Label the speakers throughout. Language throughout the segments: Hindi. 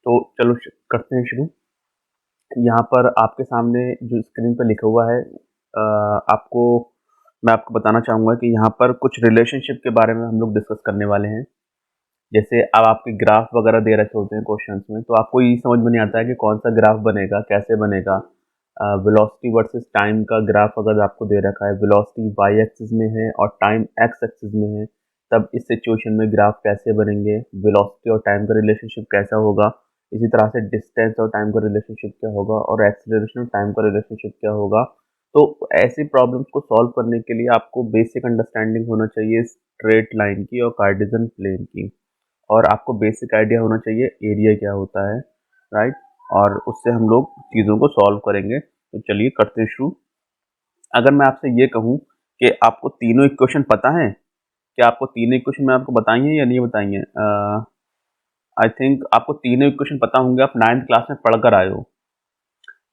Speaker 1: तो चलो करते हैं शुरू। यहाँ पर आपके सामने जो स्क्रीन पर लिखा हुआ है आपको मैं आपको बताना चाहूँगा कि यहाँ पर कुछ रिलेशनशिप के बारे में हम लोग डिस्कस करने वाले हैं। जैसे अब आपके ग्राफ वगैरह दे रखे होते हैं क्वेश्चंस में, तो आपको ये समझ में नहीं आता है कि कौन सा ग्राफ बनेगा, कैसे बनेगा। वेलोसिटी वर्सेस टाइम का ग्राफ अगर आपको दे रखा है, वेलोसिटी वाई एक्सिस में है और टाइम एक्स एक्सिस में है, तब इस सिचुएशन में ग्राफ कैसे बनेंगे, वेलोसिटी और टाइम का रिलेशनशिप कैसा होगा। इसी तरह से डिस्टेंस और टाइम का रिलेशनशिप क्या होगा और एक्सेलरेशन और टाइम का रिलेशनशिप क्या होगा। तो ऐसी प्रॉब्लम्स को सॉल्व करने के लिए आपको बेसिक अंडरस्टैंडिंग होना चाहिए स्ट्रेट लाइन की और कार्टेशियन प्लेन की, और आपको बेसिक आइडिया होना चाहिए एरिया क्या होता है, राइट। और उससे हम लोग चीज़ों को सॉल्व करेंगे। तो चलिए करते हैं शुरू। अगर मैं आपसे ये कहूँ कि आपको तीनों इक्वेशन पता है, क्या आपको तीनों इक्वेशन मैं आपको बताई हैं या नहीं बताई हैं? आई थिंक आपको तीनों इक्वेशन पता होंगे, आप 9th क्लास में पढ़कर आए हो।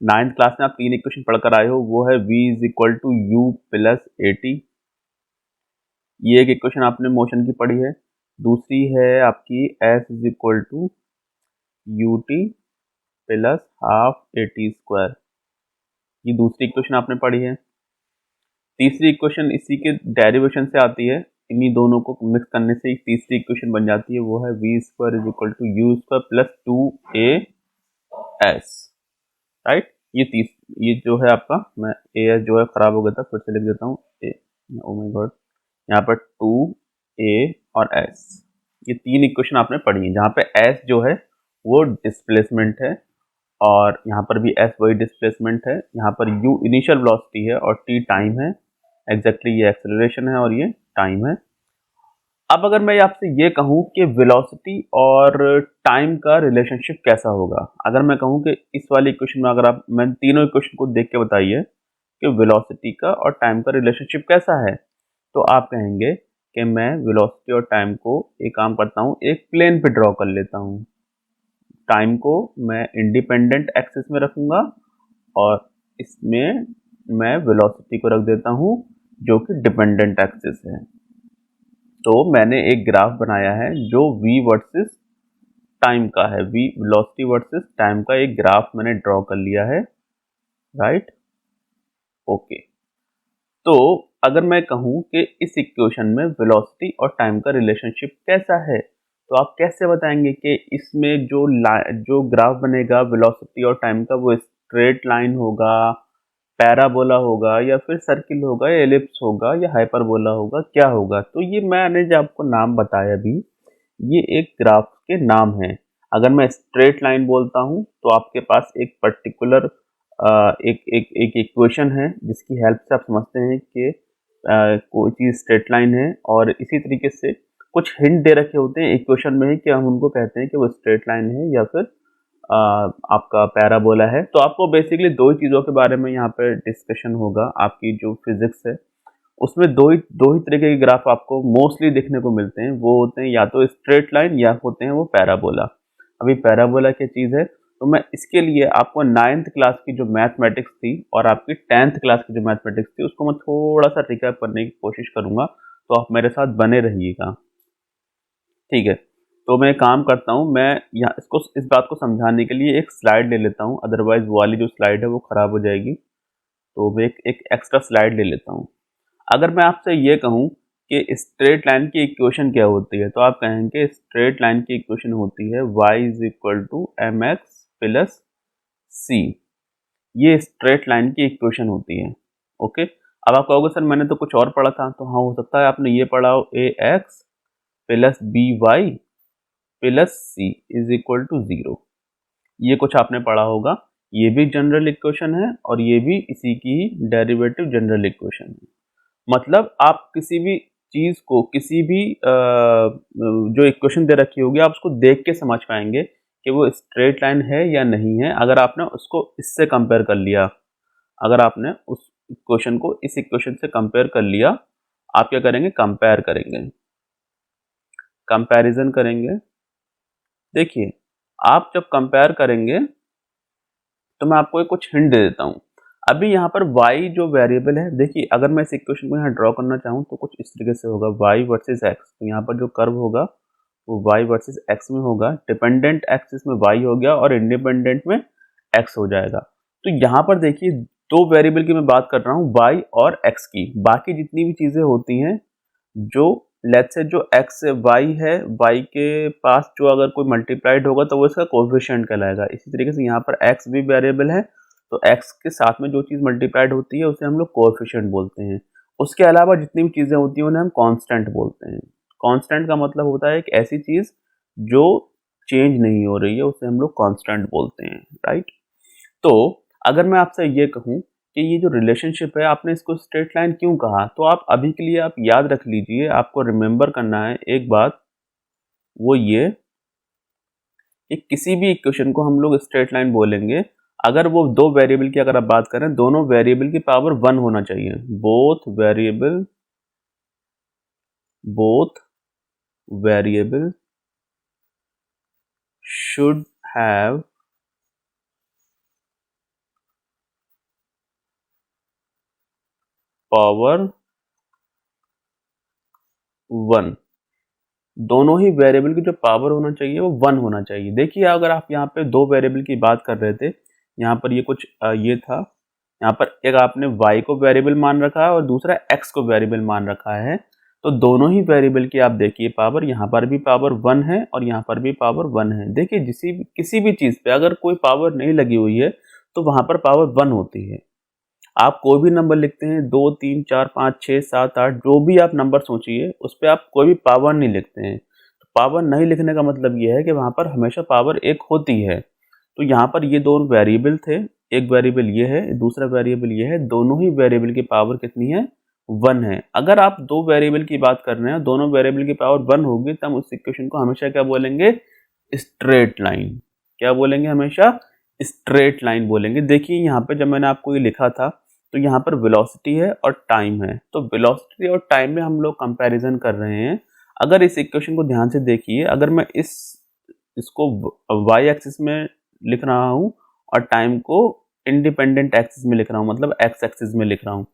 Speaker 1: 9th क्लास में आप तीन इक्वेशन पढ़कर आए हो, वो है v is equal to u plus a t. ये एक इक्वेशन आपने मोशन की पढ़ी है। दूसरी है आपकी s is equal to u t plus half a t square. ये दूसरी इक्वेशन आपने पढ़ी है। तीसरी इक्वेशन इसी के डेरिवेशन से आती है, इन्हीं दोनों को मिक्स करने से एक तीसरी इक्वेशन बन जाती है, वो है v square is equal to u square plus two a s, right. ये जो है आपका, मैं ए एस जो है खराब हो गया था, फिर से लिख देता हूँ ए, ओ माय गॉड, यहाँ पर टू ए और एस। ये तीन इक्वेशन आपने पढ़ी है, जहाँ पे एस जो है वो डिस्प्लेसमेंट है और यहाँ पर भी एस वही डिस्प्लेसमेंट है। यहाँ पर यू इनिशियल वेलोसिटी है और टी टाइम है। एग्जैक्टली ये एक्सेलरेशन है और ये टाइम है। अब अगर मैं आपसे ये कहूँ कि वेलोसिटी और टाइम का रिलेशनशिप कैसा होगा, अगर मैं कहूँ कि इस वाली इक्वेशन में अगर आप मैं तीनों इक्वेशन को देख के बताइए कि वेलोसिटी का और टाइम का रिलेशनशिप कैसा है, तो आप कहेंगे कि मैं वेलोसिटी और टाइम को एक काम करता हूँ, एक प्लेन पे ड्रॉ कर लेता हूँ। टाइम को मैं इंडिपेंडेंट एक्सिस में रखूंगा और इसमें मैं वेलोसिटी को रख देता हूँ जो कि डिपेंडेंट एक्सिस है। तो मैंने एक ग्राफ बनाया है जो v वर्सेस टाइम का है, v वेलोसिटी वर्सेस टाइम का एक ग्राफ मैंने ड्रॉ कर लिया है, राइट। ओके, तो अगर मैं कहूँ कि इस इक्वेशन में वेलोसिटी और टाइम का रिलेशनशिप कैसा है, तो आप कैसे बताएंगे कि इसमें जो ग्राफ बनेगा वेलोसिटी और टाइम का, वो स्ट्रेट लाइन होगा, पैराबोला होगा, या फिर सर्किल होगा, या एलिप्स होगा, या हाइपरबोला होगा, क्या होगा? तो ये मैंने जो आपको नाम बताया अभी, ये एक ग्राफ के नाम है। अगर मैं स्ट्रेट लाइन बोलता हूँ तो आपके पास एक पर्टिकुलर एक एक एक इक्वेशन है जिसकी हेल्प से आप समझते हैं कि कोई चीज़ स्ट्रेट लाइन है, और इसी तरीके से कुछ हिंट दे रखे होते हैं इक्वेशन में ही कि हम उनको कहते हैं कि वो स्ट्रेट लाइन है या फिर आपका पैराबोला है। तो आपको बेसिकली दो ही चीज़ों के बारे में यहाँ पे डिस्कशन होगा। आपकी जो फिजिक्स है उसमें दो ही तरीके के ग्राफ आपको मोस्टली देखने को मिलते हैं, वो होते हैं या तो स्ट्रेट लाइन या होते हैं वो पैराबोला। अभी पैराबोला क्या चीज़ है, तो मैं इसके लिए आपको 9th क्लास की जो मैथमेटिक्स थी और आपकी 10th क्लास की जो मैथमेटिक्स थी उसको मैं थोड़ा सा रिकैप करने की कोशिश करूंगा, तो आप मेरे साथ बने रहिएगा, ठीक है। तो मैं काम करता हूँ, मैं यहाँ इसको इस बात को समझाने के लिए एक स्लाइड ले लेता हूँ, अदरवाइज वो वाली जो स्लाइड है वो खराब हो जाएगी। तो मैं एक एक्स्ट्रा स्लाइड ले लेता हूँ। अगर मैं आपसे ये कहूँ कि स्ट्रेट लाइन की इक्वेशन क्या होती है, तो आप कहेंगे स्ट्रेट लाइन की इक्वेशन होती है y is equal to m x plus c. ये स्ट्रेट लाइन की इक्वेशन होती है, ओके। अब आप कहोगे सर मैंने तो कुछ और पढ़ा था, तो हाँ हो सकता है आपने ये पढ़ा हो a x plus b y plus c is equal to zero. ये कुछ आपने पढ़ा होगा। ये भी जनरल इक्वेशन है और ये भी इसी की ही डेरिवेटिव जनरल इक्वेशन है। मतलब आप किसी भी चीज को, किसी भी जो इक्वेशन दे रखी होगी, आप उसको देख के समझ पाएंगे कि वो स्ट्रेट लाइन है या नहीं है, अगर आपने उसको इससे कंपेयर कर लिया। अगर आपने उस इक्वेशन को इस इक्वेशन से कंपेयर कर लिया, आप क्या करेंगे, कंपेयर करेंगे, कंपैरिजन करेंगे। देखिए, आप जब कंपेयर करेंगे तो मैं आपको एक कुछ हिंट दे देता हूँ। अभी यहाँ पर y जो वेरिएबल है, देखिए अगर मैं इस इक्वेशन को यहाँ ड्रॉ करना चाहूँ तो कुछ इस तरीके से होगा, y वर्सेस x। तो यहाँ पर जो कर्व होगा वो y वर्सेस x में होगा, डिपेंडेंट एक्सिस में y हो गया और इंडिपेंडेंट में x हो जाएगा। तो यहाँ पर देखिए दो वेरिएबल की मैं बात कर रहा हूँ, y और x की। बाकी जितनी भी चीज़ें होती हैं, जो लेट्स से जो x से y है, y के पास जो अगर कोई मल्टीप्लाइड होगा तो वो इसका कोएफिशिएंट कहलाएगा। इसी तरीके से यहाँ पर x भी वेरिएबल है, तो x के साथ में जो चीज़ मल्टीप्लाइड होती है उसे हम लोग कोएफिशिएंट बोलते हैं। उसके अलावा जितनी भी चीज़ें होती हैं उन्हें हम कांस्टेंट बोलते हैं। कांस्टेंट का मतलब होता है एक ऐसी चीज़ जो चेंज नहीं हो रही है, उसे हम लोग कांस्टेंट बोलते हैं, राइट। तो अगर मैं आपसे ये कहूँ कि ये जो रिलेशनशिप है, आपने इसको स्ट्रेट लाइन क्यों कहा, तो आप अभी के लिए आप याद रख लीजिए, आपको रिमेंबर करना है एक बात, वो ये कि किसी भी इक्वेशन को हम लोग स्ट्रेट लाइन बोलेंगे अगर वो दो वेरिएबल की अगर आप बात करें, दोनों वेरिएबल की पावर 1 होना चाहिए। Both variable should have power 1। दोनों ही वेरिएबल की जो पावर होना चाहिए वो 1 होना चाहिए। देखिए अगर आप यहाँ पे दो वेरिएबल की बात कर रहे थे, यहाँ पर ये कुछ ये था, यहाँ पर एक आपने y को वेरिएबल मान रखा है और दूसरा x को वेरिएबल मान रखा है, तो दोनों ही वेरिएबल की आप देखिए पावर, यहाँ पर भी पावर 1 है और यहाँ पर भी पावर 1 है। देखिए किसी भी चीज़ पे अगर कोई पावर नहीं लगी हुई है तो वहाँ पर पावर 1 होती है। आप कोई भी नंबर लिखते हैं, 2 3 4 5 6 7 8 जो भी आप नंबर सोचिए, उस पर आप कोई भी पावर नहीं लिखते हैं। तो पावर नहीं लिखने का मतलब ये है कि वहाँ पर हमेशा पावर 1 होती है। तो यहाँ पर ये दो वेरिएबल थे, एक वेरिएबल ये है, दूसरा वेरिएबल ये है, दोनों ही वेरिएबल की पावर कितनी है, 1 है। अगर आप दो वेरिएबल की बात कर रहे हैं, दोनों वेरिएबल की पावर 1 होगी, तब उस इक्वेशन को हमेशा क्या बोलेंगे, स्ट्रेट लाइन। क्या बोलेंगे, हमेशा स्ट्रेट लाइन बोलेंगे। देखिए यहाँ पे जब मैंने आपको ये लिखा था, तो यहाँ पर वेलोसिटी है और टाइम है, तो वेलोसिटी और टाइम में हम लोग कंपैरिजन कर रहे हैं। अगर इस इक्वेशन को ध्यान से देखिए, अगर मैं इसको y एक्सिस में लिख रहा हूँ और टाइम को इंडिपेंडेंट एक्सिस में लिख रहा हूँ, मतलब x एक्सिस में लिख रहा हूँ,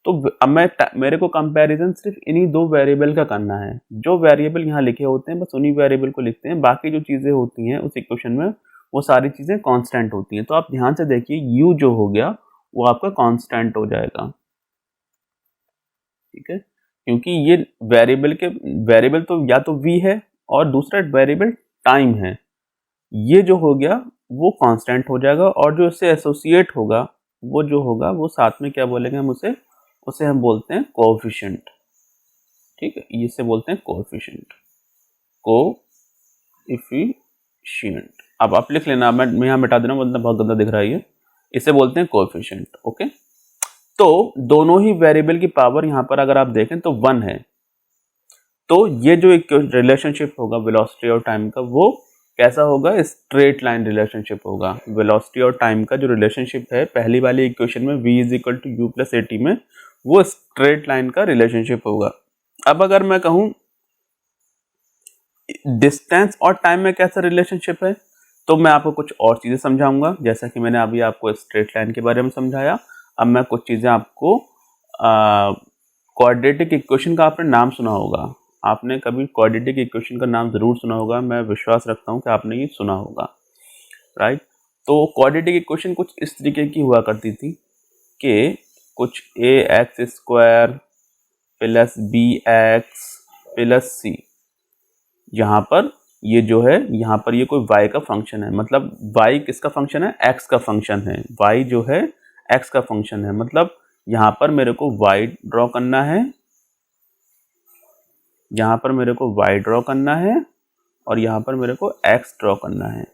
Speaker 1: तो अब मेरे को कंपैरिजन सिर्फ इन्हीं दो वेरिएबल का करना है। जो वेरिएबल यहाँ लिखे होते हैं बस उन्हीं वेरिएबल को लिखते हैं, बाकी जो चीज़ें होती हैं उस इक्वेशन में वो सारी चीज़ें कांस्टेंट होती हैं। तो आप ध्यान से देखिए, u जो हो गया वो आपका कांस्टेंट हो जाएगा, ठीक है, क्योंकि ये वेरिएबल तो या तो v है और दूसरा वेरिएबल टाइम है। ये जो हो गया वो कांस्टेंट हो जाएगा और जो इससे एसोसिएट होगा वो जो होगा वो साथ में क्या बोलेंगे हम उसे हम बोलते हैं कोएफिशिएंट, ठीक है, इसे बोलते हैं कोएफिशिएंट, कोएफिशिएंट। अब आप लिख लेना, मैं यहाँ मिटा देना, मतलब बहुत गंदा दिख रहा है ये, इसे बोलते हैं कोएफिशिएंट, ओके। तो दोनों ही वेरिएबल की पावर यहाँ पर अगर आप देखें तो 1 है, तो ये जो एक रिलेशनशिप होगा वेलोसिटी और टाइम का, वो कैसा होगा, स्ट्रेट लाइन रिलेशनशिप होगा। वेलोसिटी और टाइम का जो रिलेशनशिप है पहली वाली इक्वेशन में v = u + at में, वो स्ट्रेट लाइन का रिलेशनशिप होगा। अब अगर मैं कहूँ डिस्टेंस और टाइम में कैसा रिलेशनशिप है, तो मैं आपको कुछ और चीज़ें समझाऊंगा, जैसा कि मैंने अभी आपको स्ट्रेट लाइन के बारे में समझाया। अब मैं कुछ चीज़ें आपको, क्वाड्रेटिक इक्वेशन का आपने नाम सुना होगा, आपने कभी क्वाड्रेटिक इक्वेशन का नाम ज़रूर सुना होगा, मैं विश्वास रखता हूँ कि आपने ये सुना होगा, राइट। तो क्वाड्रेटिक इक्वेशन कुछ इस तरीके की हुआ करती थी कि कुछ ax² + bx + c, यहाँ पर ये जो है, यहाँ पर ये कोई y का फंक्शन है, मतलब y किसका फंक्शन है, x का फंक्शन है, y जो है x का फंक्शन है, मतलब यहाँ पर मेरे को y ड्रॉ करना है, यहाँ पर मेरे को y ड्रॉ करना है और यहाँ पर मेरे को x ड्रॉ करना है।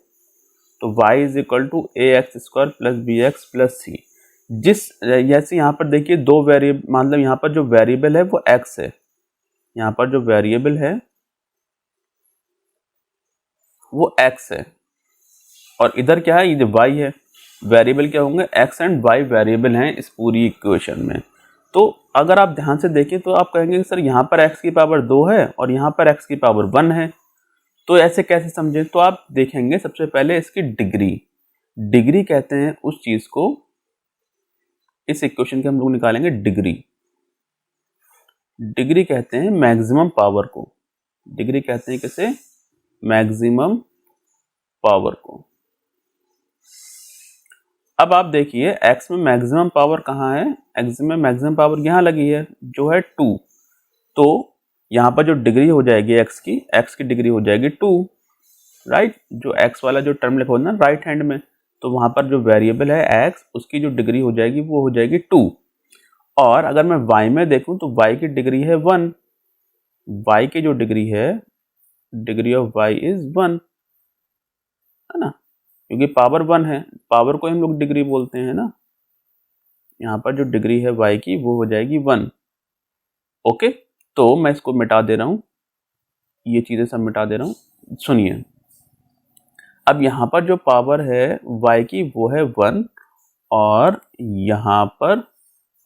Speaker 1: तो y = ax² + bx + c। जैसे यहाँ पर देखिए दो वेरिएबल, मतलब यहाँ पर जो वेरिएबल है वो x है, यहाँ पर जो वेरिएबल है वो x है और इधर क्या है, ये y है। वेरिएबल क्या होंगे, x एंड y वेरिएबल हैं इस पूरी इक्वेशन में। तो अगर आप ध्यान से देखें तो आप कहेंगे सर यहाँ पर x की पावर 2 है और यहाँ पर x की पावर 1 है, तो ऐसे कैसे समझें। तो आप देखेंगे सबसे पहले इसकी डिग्री कहते हैं उस चीज़ को, इस इक्वेशन के हम लोग निकालेंगे डिग्री कहते हैं मैक्सिमम पावर को, डिग्री कहते हैं किसे, मैक्सिमम पावर को। अब आप देखिए x में मैक्सिमम पावर कहाँ है, x में मैक्सिमम पावर यहाँ लगी है जो है 2। तो यहाँ पर जो डिग्री हो जाएगी x की डिग्री हो जाएगी 2, राइट। जो x वाला जो टर्म लिखा होगा ना राइट हैंड में, तो वहाँ पर जो वेरिएबल है x उसकी जो डिग्री हो जाएगी वो हो जाएगी 2। और अगर मैं y में देखूँ तो y की डिग्री है 1, y की जो डिग्री है, डिग्री ऑफ y इज 1, है ना, क्योंकि पावर 1 है, पावर को हम लोग डिग्री बोलते हैं ना। यहाँ पर जो डिग्री है y की वो हो जाएगी 1। ओके, तो मैं इसको मिटा दे रहा हूँ, ये चीज़ें सब मिटा दे रहा हूँ। सुनिए, अब यहाँ पर जो पावर है y की वो है 1, और यहाँ पर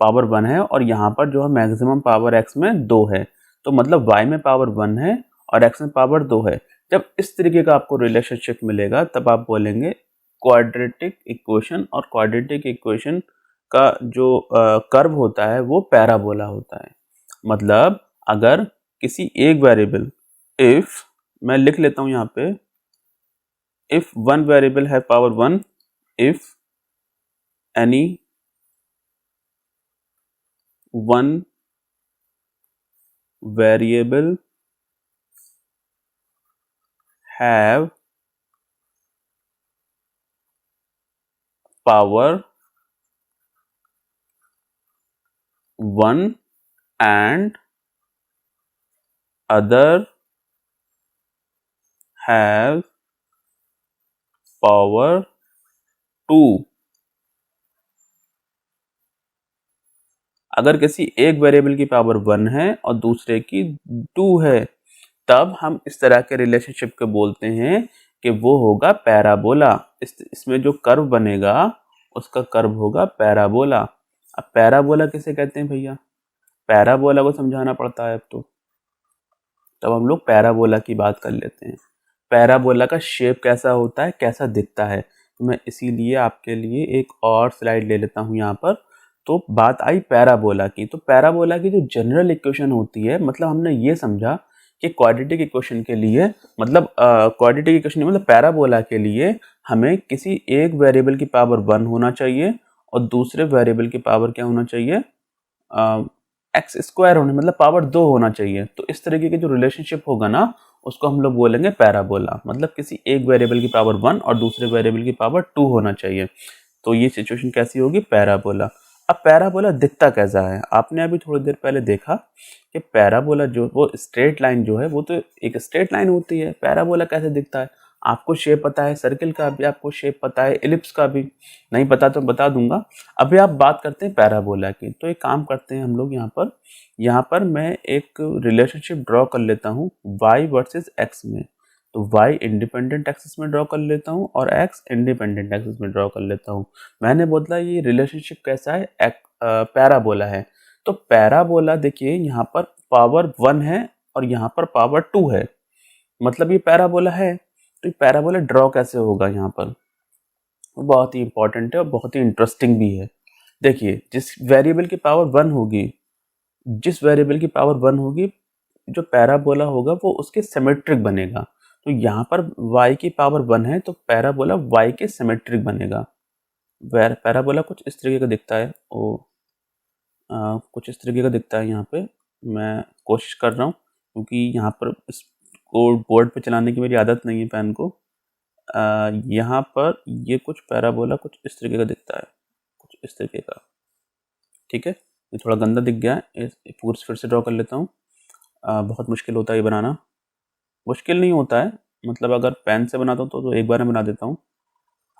Speaker 1: पावर 1 है, और यहाँ पर जो है मैक्सिमम पावर x में 2 है। तो मतलब y में पावर 1 है और x में पावर 2 है। जब इस तरीके का आपको रिलेशनशिप मिलेगा तब आप बोलेंगे क्वाड्रेटिक इक्वेशन, और क्वाड्रेटिक इक्वेशन का जो कर्व होता है वो पैराबोला होता है। मतलब अगर किसी एक वेरिएबल, इफ मैं लिख लेता हूँ यहाँ पे, इफ वन वेरिएबल है power 1, if any one variable have power 1 and other have power 2। अगर किसी एक वेरिएबल की पावर 1 है और दूसरे की 2 है, तब हम इस तरह के रिलेशनशिप को बोलते हैं कि वो होगा पैराबोला। इसमें जो कर्व बनेगा उसका कर्व होगा पैराबोला। अब पैराबोला किसे कहते हैं भैया, पैराबोला को समझाना पड़ता है अब तो, तब हम लोग पैराबोला की बात कर लेते हैं। पैराबोला का शेप कैसा होता है, कैसा दिखता है, तो मैं इसीलिए आपके लिए एक और स्लाइड ले लेता हूँ यहाँ पर। तो बात आई पैराबोला की, तो पैराबोला की जो जनरल इक्वेशन होती है, मतलब हमने ये समझा कि क्वाड्रेटिक इक्वेशन के लिए, मतलब क्वाड्रेटिक इक्वेशन मतलब पैराबोला के लिए हमें किसी एक वेरिएबल की पावर 1 होना चाहिए और दूसरे वेरिएबल की पावर क्या होना चाहिए, एक्स स्क्वायर होने, मतलब पावर 2 होना चाहिए। तो इस तरीके के जो रिलेशनशिप होगा ना उसको हम लोग बोलेंगे पैराबोला। मतलब किसी एक वेरिएबल की पावर 1 और दूसरे वेरिएबल की पावर 2 होना चाहिए। तो ये सिचुएशन कैसी होगी, पैराबोला। अब पैराबोला दिखता कैसा है, आपने अभी थोड़ी देर पहले देखा कि पैराबोला जो वो स्ट्रेट लाइन जो है वो तो एक स्ट्रेट लाइन होती है। पैराबोला कैसे दिखता है, आपको शेप पता है सर्किल का भी, आपको शेप पता है एलिप्स का भी, नहीं पता तो बता दूंगा। अभी आप बात करते हैं पैराबोला की। तो एक काम करते हैं हम लोग, यहाँ पर मैं एक रिलेशनशिप ड्रॉ कर लेता हूँ y वर्सेस x में। तो y इंडिपेंडेंट एक्सिस में ड्रॉ कर लेता हूँ और x इंडिपेंडेंट एक्सिस में ड्रॉ कर लेता हूँ। मैंने बोला ये रिलेशनशिप कैसा है, पैराबोला है। तो पैराबोला देखिए यहाँ पर पावर 1 है और यहाँ पर पावर 2 है, मतलब ये पैराबोला है। तो ये पैराबोला ड्रॉ कैसे होगा यहाँ पर, बहुत ही इंपॉर्टेंट है और बहुत ही इंटरेस्टिंग भी है। देखिए जिस वेरिएबल की पावर 1 होगी, जिस वेरिएबल की पावर 1 होगी, जो पैराबोला होगा वो उसके सिमेट्रिक बनेगा। तो यहाँ पर y की पावर 1 है तो पैराबोला y के सिमेट्रिक बनेगा। पैराबोला कुछ इस तरीके का दिखता है, कुछ इस तरीके का दिखता है। यहाँ पे मैं कोशिश कर रहा हूँ क्योंकि यहाँ पर इसको बोर्ड पे चलाने की मेरी आदत नहीं है पेन को। यहाँ पर ये कुछ पैराबोला कुछ इस तरीके का दिखता है, कुछ इस तरीके का, ठीक है। ये थोड़ा गंदा दिख गया है, पूरा फिर से ड्रॉ कर लेता हूँ। बहुत मुश्किल होता है ये बनाना, मुश्किल नहीं होता है, मतलब अगर पेन से बनाता हूँ तो एक बार में बना देता हूँ।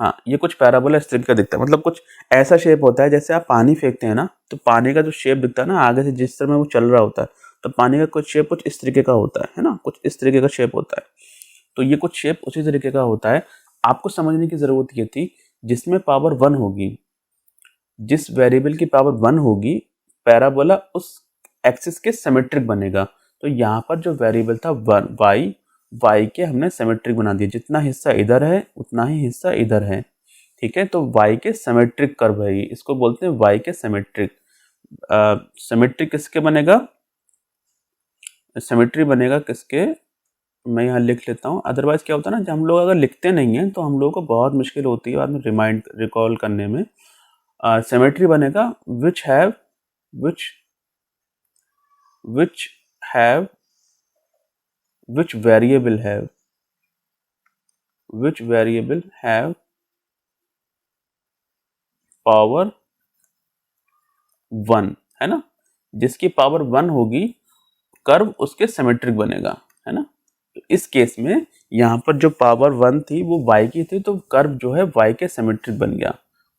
Speaker 1: हाँ, ये कुछ पैराबोला इस तरीके का दिखता है, मतलब कुछ ऐसा शेप होता है जैसे आप पानी फेंकते हैं ना, तो पानी का जो शेप दिखता है ना आगे से जिस तरह वो चल रहा होता है, तो पानी का कुछ शेप कुछ इस तरीके का होता है ना, कुछ इस तरीके का शेप होता है। तो ये कुछ शेप उसी तरीके का होता है। आपको समझने की ज़रूरत ये थी, जिसमें पावर 1 होगी, जिस वेरिएबल की पावर 1 होगी, पैराबोला उस एक्सिस के सिमेट्रिक बनेगा। तो यहाँ पर जो वेरिएबल था y के हमने सिमेट्रिक बना दिया, जितना हिस्सा इधर है उतना ही हिस्सा इधर है, ठीक है। तो y के सिमेट्रिक कर्व है, इसको बोलते हैं y के सिमेट्रिक। सिमेट्रिक किसके बनेगा, सिमेट्री बनेगा किसके, मैं यहाँ लिख लेता हूँ। अदरवाइज क्या होता है ना, जब हम लोग अगर लिखते नहीं हैं तो हम लोगों को बहुत मुश्किल होती है बाद में रिकॉल करने में। सिमेट्री बनेगा which have which variable have power 1, है ना, जिसकी पावर 1 होगी कर्व उसके सिमेट्रिक बनेगा, है ना। तो इस केस में यहाँ पर जो पावर 1 थी वो y की थी, तो कर्व जो है y के सिमेट्रिक बन गया।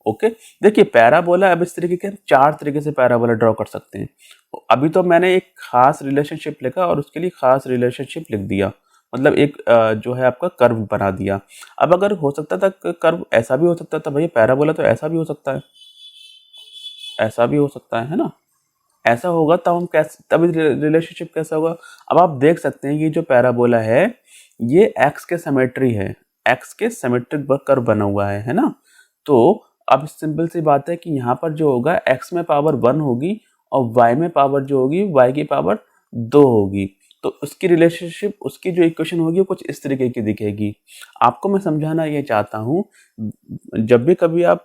Speaker 1: ओके, देखिए पैराबोला, अब इस तरीके के 4 तरीके से पैराबोला ड्रॉ कर सकते हैं। अभी तो मैंने एक खास रिलेशनशिप लिखा और उसके लिए खास रिलेशनशिप लिख दिया, मतलब एक जो है आपका कर्व बना दिया। अब अगर हो सकता था कर्व ऐसा भी हो सकता था, भैया पैराबोला तो ऐसा भी हो सकता है, ऐसा भी हो सकता है ना। ऐसा होगा तब हम कैसे, तभी रिलेशनशिप कैसा होगा। अब आप देख सकते हैं ये जो पैराबोला है ये एक्स के सिमेट्री है, एक्स के सिमेट्रिक कर्व बना हुआ है ना। तो अब सिंपल सी बात है कि यहाँ पर जो होगा एक्स में पावर 1 होगी और वाई में पावर जो होगी वाई की पावर 2 होगी। तो उसकी रिलेशनशिप, उसकी जो इक्वेशन होगी वो कुछ इस तरीके की दिखेगी। आपको मैं समझाना ये चाहता हूँ, जब भी कभी आप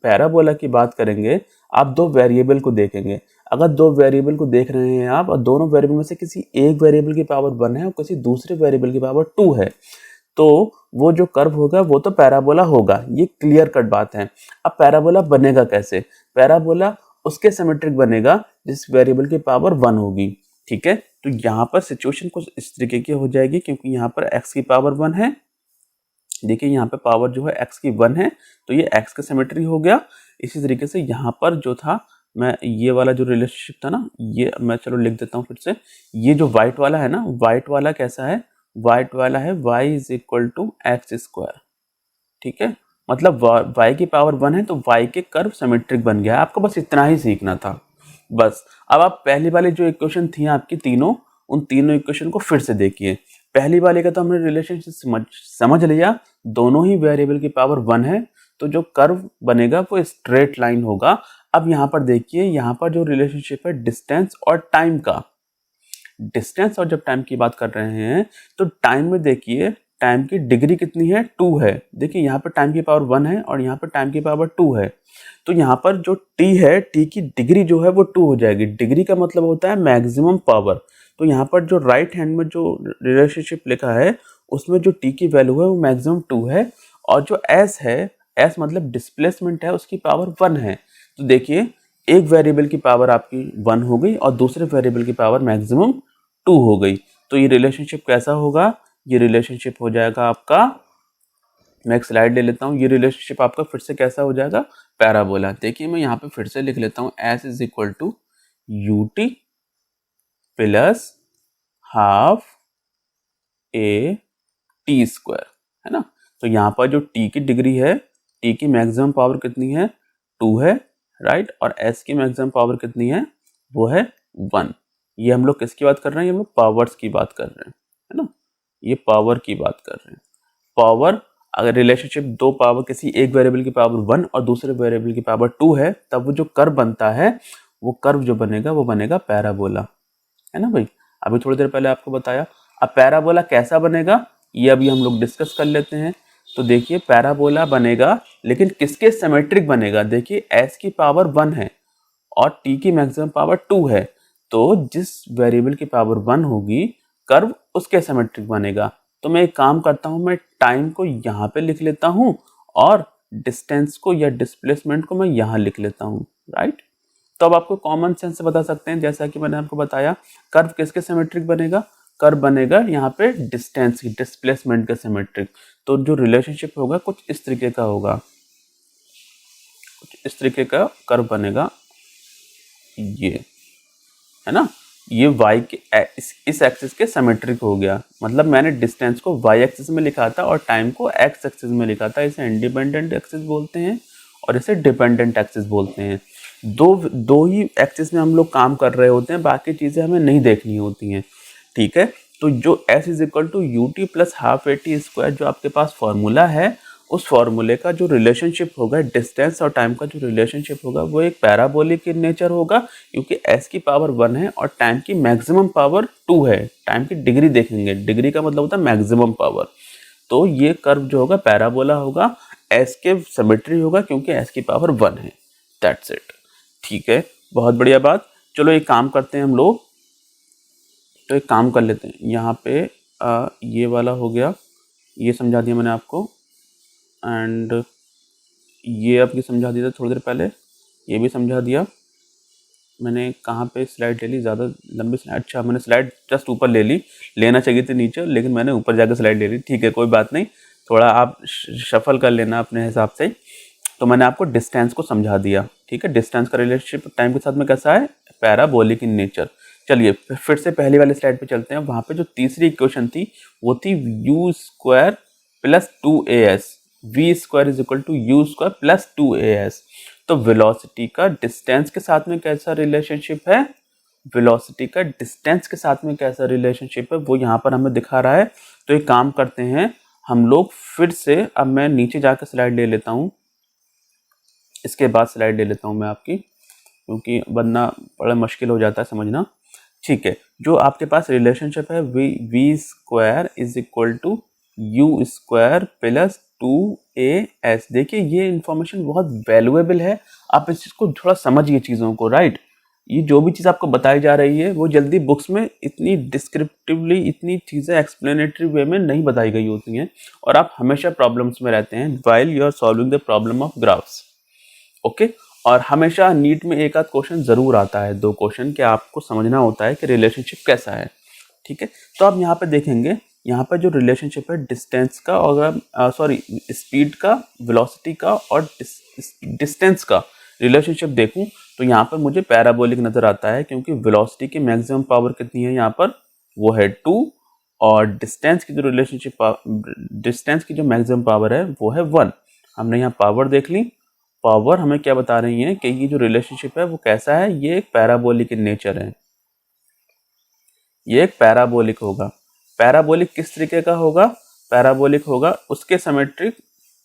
Speaker 1: पैराबोला की बात करेंगे आप दो वेरिएबल को देखेंगे। अगर दो वेरिएबल को देख रहे हैं आप और दोनों वेरिएबल में से किसी एक वेरिएबल की पावर 1 है और किसी दूसरे वेरिएबल की पावर 2 है, तो वो जो कर्व होगा वो तो पैराबोला होगा, ये क्लियर कट बात है। अब पैराबोला बनेगा कैसे? पैराबोला उसके सिमेट्रिक बनेगा जिस वेरिएबल की पावर 1 होगी, ठीक है। तो यहाँ पर सिचुएशन कुछ इस तरीके की हो जाएगी, क्योंकि यहाँ पर x की पावर 1 है, देखिए यहाँ पे पावर जो है x की 1 है, तो ये x का सिमेट्री हो गया। इसी तरीके से यहाँ पर जो था, मैं ये वाला जो रिलेशनशिप था ना, ये मैं चलो लिख देता हूँ फिर से। ये जो व्हाइट वाला है ना, व्हाइट वाला कैसा है? व्हाइट वाला है y is equal to x square, ठीक है। मतलब y की पावर 1 है तो y के कर्व सिमेट्रिक बन गया। आपको बस इतना ही सीखना था बस। अब आप पहली वाली जो इक्वेशन थी आपकी तीनों, उन तीनों इक्वेशन को फिर से देखिए। पहली वाले का तो हमने रिलेशनशिप समझ लिया, दोनों ही वेरिएबल की पावर 1 है, तो जो कर्व बनेगा वो स्ट्रेट लाइन होगा। अब यहाँ पर देखिए, यहाँ पर जो रिलेशनशिप है डिस्टेंस और टाइम का, डिस्टेंस और जब टाइम की बात कर रहे हैं तो टाइम में देखिए टाइम की डिग्री कितनी है? 2 है। देखिए यहाँ पर टाइम की पावर 1 है और यहाँ पर टाइम की पावर 2 है, तो यहाँ पर जो t है, t की डिग्री जो है वो 2 हो जाएगी। डिग्री का मतलब होता है मैक्सिमम पावर। तो यहाँ पर जो राइट हैंड में जो रिलेशनशिप लिखा है उसमें जो t की वैल्यू है वो मैक्सिमम 2 है, और जो s है, s मतलब डिस्प्लेसमेंट है, उसकी पावर 1 है। तो देखिए एक वेरिएबल की पावर आपकी 1 हो गई और दूसरे वेरिएबल की पावर मैक्सिमम 2 हो गई। तो ये रिलेशनशिप कैसा होगा? ये रिलेशनशिप हो जाएगा आपका, मैं एक स्लाइड ले लेता हूँ, ये रिलेशनशिप आपका फिर से कैसा हो जाएगा? पैराबोला। देखिए मैं यहाँ पे फिर से लिख लेता हूँ, s is equal to u t plus half a t square, है ना। तो यहाँ पर जो t की डिग्री है, t की मैक्सिमम पावर कितनी है? 2 है, राइट। और s की मैक्सिमम पावर कितनी है? वो है 1। ये हम लोग किसकी बात कर रहे हैं? ये हम लोग पावर्स की बात कर रहे हैं, है ना। ये पावर की बात कर रहे हैं। पावर, अगर रिलेशनशिप दो पावर, किसी एक वेरिएबल की पावर 1 और दूसरे वेरिएबल की पावर 2 है, तब वो जो कर्व बनता है, वो कर्व जो बनेगा वो बनेगा पैराबोला, है ना भाई। अभी थोड़ी देर पहले आपको बताया। अब पैराबोला कैसा बनेगा ये अभी हम लोग डिस्कस कर लेते हैं। तो देखिए पैराबोला बनेगा, लेकिन किसके सिमेट्रिक बनेगा? देखिए s की पावर 1 है और t की मैक्सिमम पावर 2 है, तो जिस वेरिएबल की पावर 1 होगी कर्व उसके सिमेट्रिक बनेगा। तो मैं एक काम करता हूं, मैं टाइम को यहाँ पे लिख लेता हूं और डिस्टेंस को या डिस्प्लेसमेंट को मैं यहाँ लिख लेता हूँ, राइट। तो अब आपको कॉमन सेंस से बता सकते हैं, जैसा कि मैंने आपको बताया, कर्व किसके सिमेट्रिक बनेगा? कर्व बनेगा यहाँ पे डिस्टेंस की, डिस्प्लेसमेंट का सिमेट्रिक। तो जो रिलेशनशिप होगा कुछ इस तरीके का होगा, कुछ इस तरीके का कर्व बनेगा, ये है ना। ये y के इस एक्सिस के सिमेट्रिक हो गया। मतलब मैंने डिस्टेंस को y एक्सिस में लिखा था और टाइम को x एक्सिस में लिखा था। इसे इंडिपेंडेंट एक्सिस बोलते हैं और इसे डिपेंडेंट एक्सिस बोलते हैं। दो ही एक्सिस में हम लोग काम कर रहे होते हैं, बाकी चीज़ें हमें नहीं देखनी होती हैं, ठीक है। तो जो s is equal to u t plus half a t square जो आपके पास फॉर्मूला है, उस फॉर्मूले का जो रिलेशनशिप होगा, डिस्टेंस और टाइम का जो रिलेशनशिप होगा, वो एक पैराबोलिक इन नेचर होगा, क्योंकि s की पावर 1 है और टाइम की मैक्सिमम पावर 2 है। टाइम की डिग्री देखेंगे, डिग्री का मतलब होता है मैक्सिमम पावर। तो ये कर्व जो होगा पैराबोला होगा, s के सिमेट्री होगा क्योंकि s की पावर 1 है। That's it. ठीक है, बहुत बढ़िया बात। चलो एक काम करते हैं हम लोग, तो एक काम कर लेते हैं यहाँ पे ये वाला हो गया, ये समझा दिया मैंने आपको, एंड ये आपकी समझा दिया था थोड़ी देर पहले, ये भी समझा दिया मैंने। कहाँ पे स्लाइड ले ली, ज़्यादा लंबी स्लाइड, अच्छा मैंने स्लाइड जस्ट ऊपर ले ली, लेना चाहिए थी नीचे, लेकिन मैंने ऊपर जाकर स्लाइड ले ली। ठीक है, कोई बात नहीं, थोड़ा आप शफल कर लेना अपने हिसाब से। तो मैंने आपको डिस्टेंस को समझा दिया। ठीक है, डिस्टेंस का रिलेशनशिप टाइम के साथ में कैसा है, पैराबोलिक इन नेचर। चलिए फिर से पहले वाले स्लाइड पे चलते हैं। वहाँ पे जो तीसरी इक्वेशन थी वो थी u square plus 2as, v square is equal to u square plus 2as। तो वेलोसिटी का डिस्टेंस के साथ में कैसा रिलेशनशिप है, वेलोसिटी का डिस्टेंस के साथ में कैसा रिलेशनशिप है वो यहाँ पर हमें दिखा रहा है। तो एक काम करते हैं हम लोग फिर से, अब मैं नीचे जाकर स्लाइड ले लेता हूँ, इसके बाद स्लाइड ले लेता हूँ मैं आपकी, क्योंकि वरना बड़ा मुश्किल हो जाता है समझना। ठीक है, जो आपके पास रिलेशनशिप है v square is equal to u square plus 2as। देखिए ये इंफॉर्मेशन बहुत वैल्यूएबल है, आप इस चीज़ को थोड़ा समझिए चीज़ों को, राइट। ये जो भी चीज़ आपको बताई जा रही है वो जल्दी बुक्स में इतनी डिस्क्रिप्टिवली, इतनी चीज़ें एक्सप्लेनेटरी वे में नहीं बताई गई होती हैं, और आप हमेशा प्रॉब्लम्स में रहते हैं while you are solving the problem of graphs. Okay, और हमेशा नीट में एक आध क्वेश्चन ज़रूर आता है, 2 क्वेश्चन, कि आपको समझना होता है कि रिलेशनशिप कैसा है। ठीक है, तो आप यहाँ पे देखेंगे, यहाँ पर जो रिलेशनशिप है डिस्टेंस का, और स्पीड का, वेलोसिटी का और डिस्टेंस का रिलेशनशिप देखूं तो यहाँ पर मुझे पैराबोलिक नज़र आता है, क्योंकि वेलोसिटी की मैक्सिमम पावर कितनी है यहाँ पर, वो है 2, और डिस्टेंस की जो डिस्टेंस की जो मैक्सिमम पावर है वो है 1। हमने यहाँ पावर देख ली, पावर हमें क्या बता रही है कि ये जो रिलेशनशिप है वो कैसा है, ये एक पैराबोलिक इन नेचर है, ये एक पैराबोलिक होगा। पैराबोलिक किस तरीके का होगा, पैराबोलिक होगा उसके सिमेट्रिक।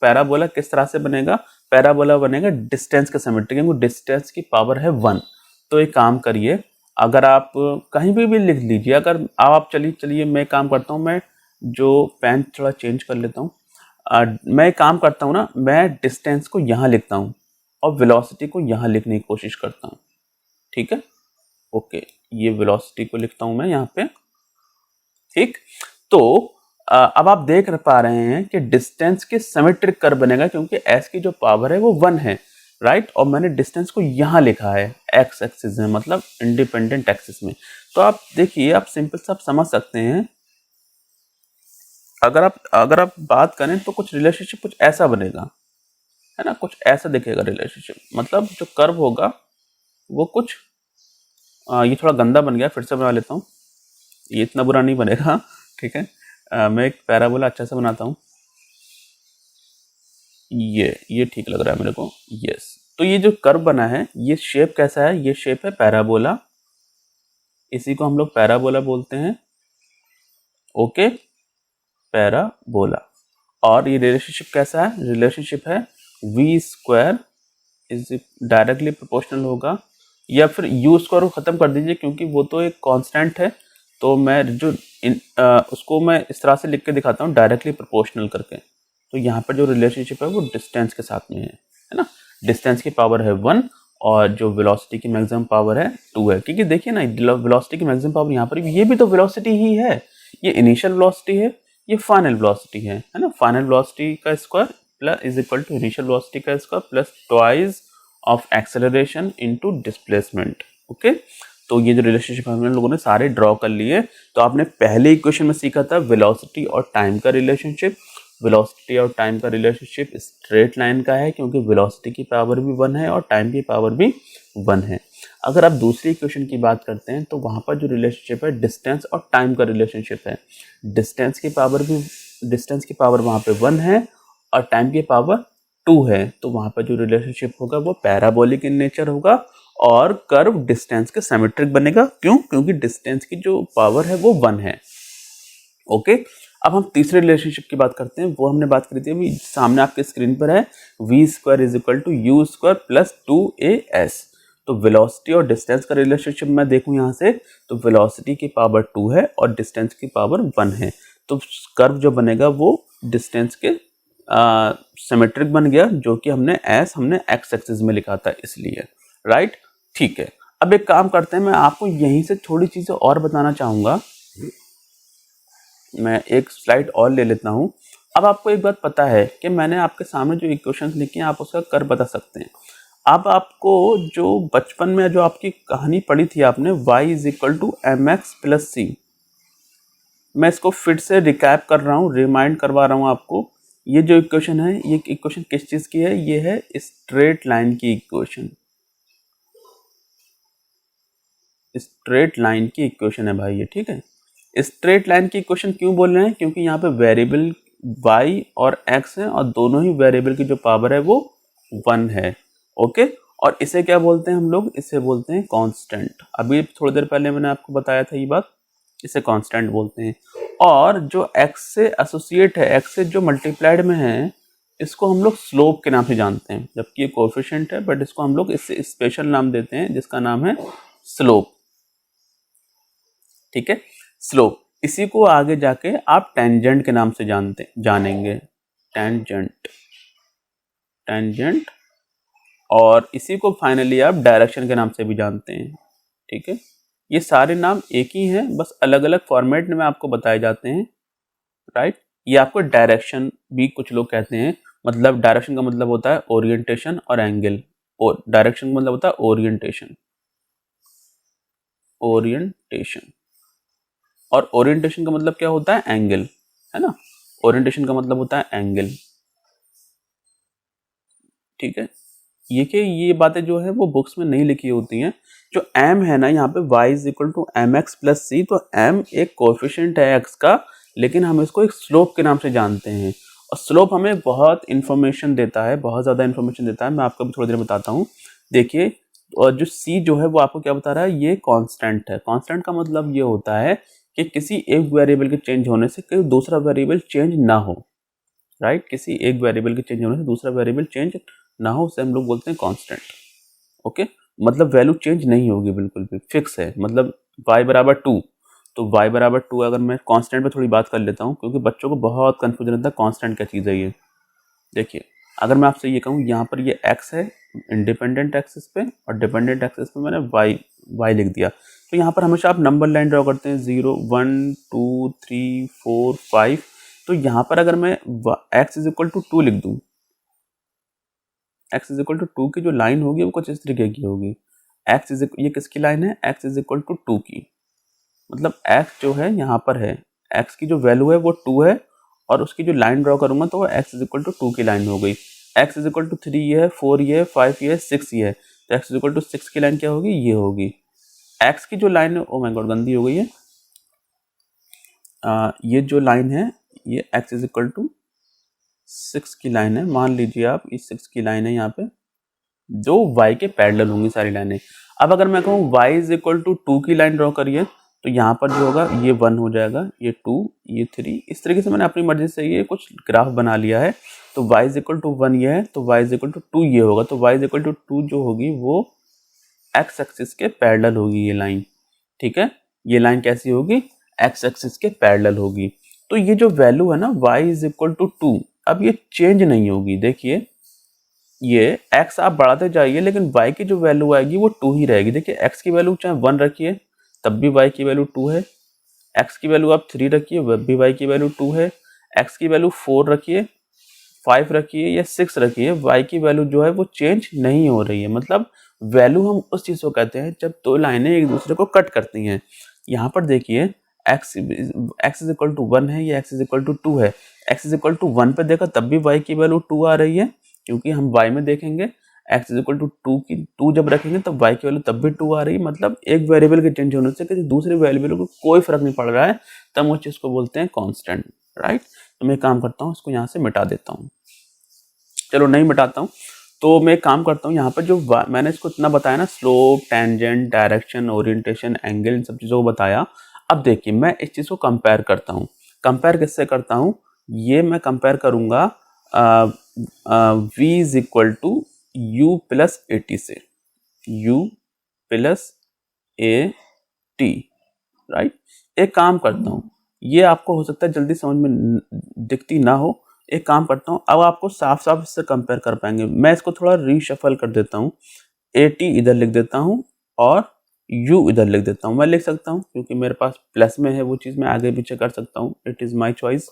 Speaker 1: पैराबोला किस तरह से बनेगा, पैराबोला बनेगा डिस्टेंस के सिमेट्रिक, क्योंकि डिस्टेंस की पावर है 1। तो एक काम करिए, अगर आप कहीं भी लिख लीजिए, अगर आप चलिए मैं काम करता हूँ, मैं जो पेन थोड़ा चेंज कर लेता हूँ, मैं एक काम करता हूँ ना, मैं डिस्टेंस को यहाँ लिखता हूँ और वेलोसिटी को यहाँ लिखने की कोशिश करता हूँ। ठीक है, ओके, ये वेलोसिटी को लिखता हूँ मैं यहाँ पे। ठीक, तो अब आप देख पा रहे हैं कि डिस्टेंस के सिमेट्रिक कर्व बनेगा, क्योंकि s की जो पावर है वो 1 है, राइट, और मैंने डिस्टेंस को यहाँ लिखा है x एक्सिस में, मतलब इंडिपेंडेंट एक्सिस में। तो आप देखिए, आप सिंपल सा समझ सकते हैं, अगर आप बात करें तो कुछ रिलेशनशिप कुछ ऐसा बनेगा, है ना, कुछ ऐसा दिखेगा रिलेशनशिप, मतलब जो कर्व होगा वो कुछ ये थोड़ा गंदा बन गया, फिर से बना लेता हूँ, ये इतना बुरा नहीं बनेगा। ठीक है, मैं एक पैराबोला अच्छा सा बनाता हूँ, ये ठीक लग रहा है मेरे को, यस। तो ये जो कर्व बना है, ये शेप कैसा है, ये शेप है पैराबोला, इसी को हम लोग पैराबोला बोलते हैं। Okay, parabola. और ये रिलेशनशिप कैसा है, रिलेशनशिप है v square is directly proportional होगा, या फिर यू स्क्वायर को ख़त्म कर दीजिए क्योंकि वो तो एक कांस्टेंट है, तो मैं जो उसको मैं इस तरह से लिख के दिखाता हूँ डायरेक्टली प्रोपोर्शनल करके। तो यहाँ पर जो रिलेशनशिप है वो डिस्टेंस के साथ में है ना, डिस्टेंस की पावर है 1 और जो वेलोसिटी की मैक्सिमम पावर है 2 है, क्योंकि देखिए ना, वेलोसिटी की मैक्सिमम पावर यहाँ पर भी, ये भी तो वेलोसिटी ही है, ये इनिशियल वेलोसिटी है, ये फाइनल वेलोसिटी है ना, फाइनल वेलोसिटी का square plus is equal to initial velocity का square plus twice of acceleration into displacement. Okay, तो ये जो रिलेशनशिप हम लोगों ने सारे ड्रॉ कर लिए। तो आपने पहले इक्वेशन में सीखा था वेलोसिटी और टाइम का रिलेशनशिप। वेलोसिटी और टाइम का रिलेशनशिप स्ट्रेट लाइन का है, क्योंकि वेलोसिटी की पावर भी 1 है और टाइम की पावर भी 1 है। अगर आप दूसरी इक्वेशन की बात करते हैं तो वहाँ पर जो रिलेशनशिप है डिस्टेंस और टाइम का रिलेशनशिप है। डिस्टेंस की पावर वहाँ पे 1 है और टाइम की पावर 2 है, तो वहाँ पर जो रिलेशनशिप होगा वो पैराबोलिक इन नेचर होगा और कर्व डिस्टेंस के सिमेट्रिक बनेगा। क्यों? क्योंकि डिस्टेंस की जो पावर है वो 1 है। ओके, अब हम तीसरे रिलेशनशिप की बात करते हैं, वो हमने बात करी थी अभी, सामने आपके स्क्रीन पर है v² is equal to u square plus 2as। तो वेलोसिटी और डिस्टेंस का रिलेशनशिप मैं देखूं यहाँ से, तो वेलोसिटी की पावर 2 है और डिस्टेंस की पावर 1 है, तो कर्व जो बनेगा वो डिस्टेंस के सिमेट्रिक बन गया, जो कि हमने एक्स एक्सिस में लिखा था इसलिए, राइट। ठीक है, अब एक काम करते हैं, मैं आपको यहीं से थोड़ी चीजें और बताना चाहूंगा, मैं एक स्लाइड और ले लेता हूं। अब आपको एक बात पता है कि मैंने आपके सामने जो इक्वेशंस लिखी हैं आप उसका कर्व बता सकते हैं। अब आपको जो बचपन में जो आपकी कहानी पढ़ी थी आपने, y is equal to mx plus c, मैं इसको फिर से रिकैप कर रहा हूँ, रिमाइंड करवा रहा हूँ आपको। ये जो इक्वेशन है, ये इक्वेशन किस चीज की है? ये है स्ट्रेट लाइन की इक्वेशन, स्ट्रेट लाइन की इक्वेशन है भाई ये, ठीक है। स्ट्रेट लाइन की इक्वेशन क्यों बोल रहे हैं? क्योंकि यहाँ पे वेरिएबल y और x है और दोनों ही वेरिएबल की जो पावर है वो 1 है, ओके। और इसे क्या बोलते हैं हम लोग? इसे बोलते हैं कांस्टेंट। अभी थोड़ी देर पहले मैंने आपको बताया था ये बात, इसे कांस्टेंट बोलते हैं। और जो x से एसोसिएट है, x से जो मल्टीप्लाइड में है, इसको हम लोग स्लोप के नाम से जानते हैं, जबकि ये कोएफिशिएंट है, बट इसको हम लोग इससे स्पेशल नाम देते हैं जिसका नाम है स्लोप, ठीक है, स्लोप। इसी को आगे जाके आप टेंजेंट के नाम से जानेंगे, टेंजेंट, टेंजेंट। और इसी को फाइनली आप डायरेक्शन के नाम से भी जानते हैं, ठीक है। ये सारे नाम एक ही हैं, बस अलग अलग फॉर्मेट में आपको बताए जाते हैं, राइट। ये आपको डायरेक्शन भी कुछ लोग कहते हैं, मतलब डायरेक्शन का मतलब होता है ओरिएंटेशन और एंगल, और डायरेक्शन का मतलब होता है ओरिएंटेशन, ओरिएंटेशन। और ओरिएंटेशन का मतलब क्या होता है? एंगल, है ना। ओरिएंटेशन का मतलब होता है एंगल, ठीक है। ये बातें जो है वो बुक्स में नहीं लिखी होती हैं। जो m है ना यहाँ पे, y is equal to m x plus c, तो m एक कोएफिशिएंट है x का, लेकिन हम इसको एक स्लोप के नाम से जानते हैं। और स्लोप हमें बहुत इन्फॉर्मेशन देता है, बहुत ज़्यादा इन्फॉर्मेशन देता है। मैं आपको भी थोड़ी देर बताता हूँ। देखिए, और जो c जो है वो आपको क्या बता रहा है? ये कांस्टेंट है। कांस्टेंट का मतलब ये होता है कि किसी एक वेरिएबल के चेंज होने से कोई दूसरा वेरिएबल चेंज ना हो, राइट। किसी एक वेरिएबल के चेंज होने से दूसरा वेरिएबल चेंज ना हो, उसे हम लोग बोलते हैं कांस्टेंट, ओके। मतलब वैल्यू चेंज नहीं होगी, बिल्कुल भी फिक्स है। मतलब y बराबर 2, तो y बराबर 2, अगर मैं कांस्टेंट पे थोड़ी बात कर लेता हूँ, क्योंकि बच्चों को बहुत कंफ्यूजन रहता है कांस्टेंट क्या चीज़ है ये। देखिए, अगर मैं आपसे ये कहूँ, यहाँ पर ये x है इंडिपेंडेंट एक्सिस पे, और डिपेंडेंट एक्सिस पे मैंने y लिख दिया, तो यहाँ पर हमेशा आप नंबर लाइन ड्रॉ करते हैं, 0 1 2 3 4 5। तो यहाँ पर अगर मैं x इज इक्वल टू 2 लिख दूँ, x इज इक्वल टू 2 की जो लाइन होगी वो कुछ इस तरीके की होगी। ये किसकी लाइन है? x इज इक्वल टू 2 की, मतलब x जो है यहाँ पर है, x की जो वैल्यू है वो 2 है, और उसकी जो लाइन ड्रॉ करूंगा तो वो x इज इक्वल टू 2 की लाइन हो गई। x इज इक्वल टू 3 ये है, 4 ये है, 5 ये है, 6 ये है, तो x इज इक्वल टू 6 की लाइन क्या होगी? ये होगी। x की जो लाइन है, ओ माय गॉड गंदी हो गई है, ये जो लाइन है ये x इज इक्वल टू 6 की लाइन है। मान लीजिए आप, इस 6 की लाइन है यहाँ पे, जो y के पैरेलल होंगी सारी लाइनें। अब अगर मैं कहूँ y इज इक्वल टू 2 की लाइन ड्रॉ करिए, तो यहाँ पर जो होगा ये 1 हो जाएगा, ये 2, ये 3, इस तरीके से मैंने अपनी मर्जी से ये कुछ ग्राफ बना लिया है। तो y इज इक्वल टू 1 ये है, तो y इज इक्वल टू 2 ये होगा, तो y इज इक्वल टू 2 जो होगी वो x एक्सिस के पैरेलल होगी ये लाइन, ठीक है। ये लाइन कैसी होगी? x एक्सिस के पैरेलल होगी। तो ये जो वैल्यू है ना y इज इक्वल टू 2, अब ये चेंज नहीं होगी। देखिए, ये x आप बढ़ाते जाइए, लेकिन y की जो वैल्यू आएगी वो 2 ही रहेगी। देखिए, x की वैल्यू चाहे 1 रखिए तब भी y की वैल्यू 2 है, x की वैल्यू आप 3 रखिए वह भी y की वैल्यू 2 है, x की वैल्यू 4 रखिए, 5 रखिए या 6 रखिए, y की वैल्यू जो है वो चेंज नहीं हो रही है। मतलब वैल्यू हम उस चीज़ को कहते हैं जब दो लाइनें एक दूसरे को कट करती हैं। यहाँ पर देखिए, x इज इक्वल टू 1 है, ये x इज इक्वल टू 2 है। x इज इक्वल टू 1 पे देखा तब भी y की वैल्यू 2 आ रही है, क्योंकि हम y में देखेंगे x इज इक्वल टू 2 जब रखेंगे तब y की वैल्यू तब भी 2 आ रही है। मतलब एक वेरिएबल के चेंज होने से किसी दूसरे वेरिएबल को कोई फर्क नहीं पड़ रहा है, तब उस चीज़ को बोलते हैं कांस्टेंट, राइट। तो मैं काम करता हूँ, इसको यहाँ से मिटा देता हूँ। चलो नहीं मिटाता हूँ, तो मैं एक काम करता हूँ, यहाँ पर जो मैंने इसको इतना बताया ना, slope, tangent, direction, orientation, angle, इन सब चीज़ों को बताया। अब देखिए, मैं इस चीज़ को कंपेयर करता हूँ। कंपेयर किससे करता हूँ, ये मैं कंपेयर करूँगा v is equal to u plus a t से, u plus a t, right. एक काम करता हूँ, ये आपको हो सकता है जल्दी समझ में दिखती ना हो, एक काम करता हूँ, अब आपको साफ साफ इससे कंपेयर कर पाएंगे। मैं इसको थोड़ा रीशफल कर देता हूँ, ए टी इधर लिख देता हूँ और u इधर लिख देता हूँ। मैं लिख सकता हूँ क्योंकि मेरे पास प्लस में है वो चीज़, मैं आगे पीछे कर सकता हूँ, it is my choice,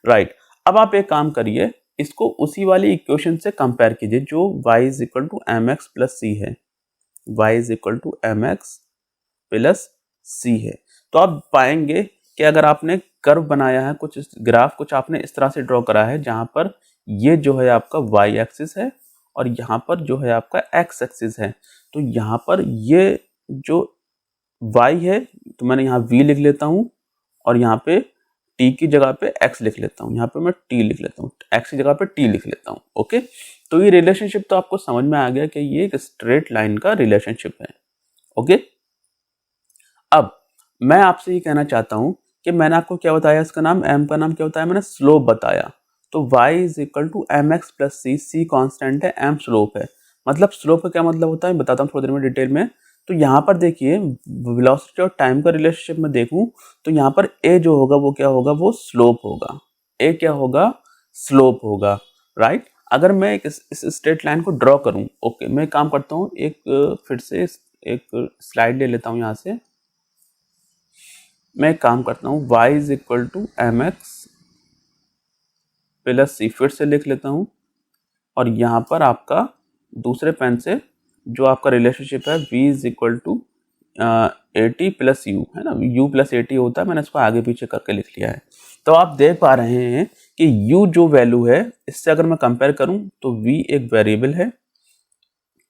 Speaker 1: right. अब आप एक काम करिए, इसको उसी वाली इक्वेशन से कंपेयर कीजिए जो y is equal to m x plus c है, y is equal to m x plus c है। तो आप पाएंगे कि अगर आपने कर्व बनाया है, कुछ ग्राफ कुछ आपने इस तरह से ड्रॉ करा है जहां पर ये जो है आपका y एक्सिस है और यहाँ पर जो है आपका x एक्सिस है, तो यहाँ पर ये जो y है तो मैंने यहाँ v लिख लेता हूँ और यहाँ पे t की जगह पे x लिख लेता हूँ, यहाँ पे मैं t लिख लेता हूँ, x की जगह पे t लिख लेता हूँ। ओके, तो ये रिलेशनशिप तो आपको समझ में आ गया कि ये एक स्ट्रेट लाइन का रिलेशनशिप है। ओके, अब मैं आपसे ये कहना चाहता हूँ कि मैंने आपको क्या बताया, इसका नाम m का नाम क्या बताया, मैंने स्लोप बताया। तो y is equal to m x plus c, c constant है, m स्लोप है। मतलब स्लोप का क्या मतलब होता है बताता हूँ थोड़ी देर में डिटेल में। तो यहाँ पर देखिए वेलोसिटी और टाइम का रिलेशनशिप में देखूँ तो यहाँ पर a जो होगा वो क्या होगा, वो स्लोप होगा, a क्या होगा, स्लोप होगा, राइट। अगर मैं इस स्ट्रेट लाइन को ड्रॉ करूँ, ओके, मैं काम करता हूँ, एक फिर से एक स्लाइड ले लेता हूँ यहाँ से, मैं काम करता हूँ y is equal to m x plus c, फिर से लिख लेता हूँ और यहाँ पर आपका दूसरे पेन से जो आपका रिलेशनशिप है v is equal to a t plus u है ना, u प्लस ए टी होता है, मैंने इसको आगे पीछे करके लिख लिया है। तो आप देख पा रहे हैं कि u जो वैल्यू है इससे अगर मैं कंपेयर करूं तो v एक वेरिएबल है,